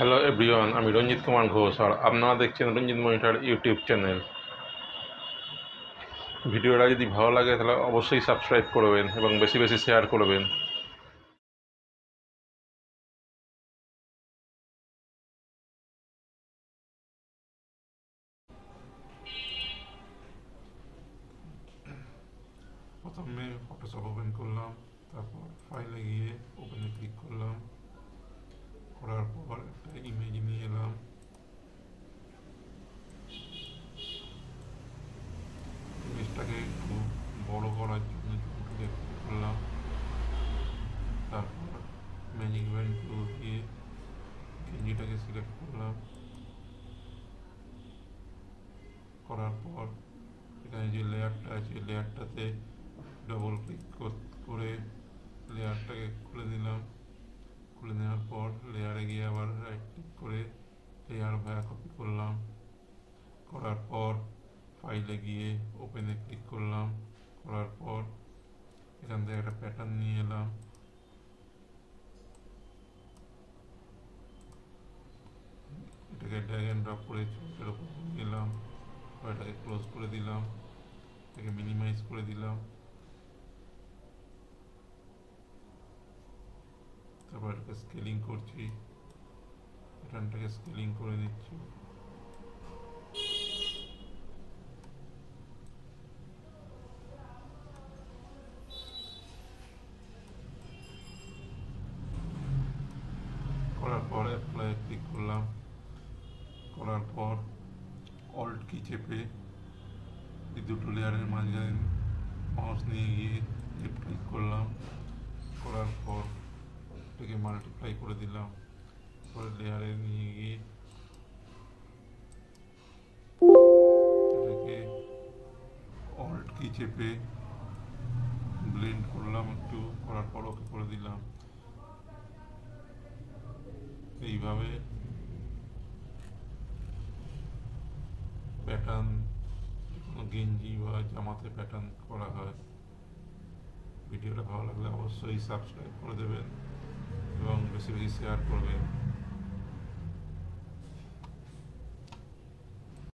Hello everyone, আমি রঞ্জিত কুমার ঘোষ আর আপনারা দেখছেন রঞ্জিত মনিটর ইউটিউব চ্যানেল। ভিডিওটা যদি ভালো লাগে তাহলে অবশ্যই সাবস্ক্রাইব করবেন এবং বেশি বেশি শেয়ার করবেন। প্রথমে ফটোশপ ওপেন করলাম, তারপর ফাইলে গিয়ে ওপেনে ক্লিক করলাম। করার পর একটা ইমেজ নিয়ে এলাম। ইমেজটাকে একটু বড় করার জন্য টুলে ক্লিক করলাম। তারপর ম্যাজিক ব্যান্ড টুল দিয়ে গেঞ্জিটাকে সিলেক্ট করলাম। করার পর এখানে যে লেয়ারটা আছে লেয়ারটাতে ডবল ক্লিক করে লেয়ারটাকে খুলে দিলাম। খুলে নেওয়ার পর লেয়ারে গিয়ে আবার রাইট ক্লিক করে লেয়ার ভায়া কপি করলাম। করার পর ফাইলে গিয়ে ওপেনে ক্লিক করলাম। করার পর এখান থেকে একটা প্যাটার্ন নিয়ে এলাম। এটাকে ড্র্যাগ এন্ড ড্রপ করে ছবিটার উপর গেলাম। এটাকে ক্লোজ করে দিলাম। এটাকে মিনিমাইজ করে দিলাম। তারপর এটাকে স্কেলিং করছি। প্যাটার্নটাকে স্কেলিং করে নিচ্ছি। করার পর অ্যাপ্লাই ক্লিক করলাম। করার পর অল্ট কি চেপে এই দুটো লেয়ারের মাঝখানে মাউস নিয়ে গিয়ে লেফট ক্লিক করলাম। করার পর এটাকে মাল্টিপ্লাই করে দিলাম। পরে লেয়ারে নিয়ে গিয়ে এটাকে অল্ট কি চেপে ব্লেন্ড করলাম একটু। করার পর ওকে করে দিলাম। এইভাবে প্যাটার্ন কোনো গেঞ্জি বা জামাতে প্যাটার্ন করা হয়। ভিডিওটা ভালো লাগলে অবশ্যই সাবস্ক্রাইব করে দেবেন এবং বেশি বেশি শেয়ার করবেন।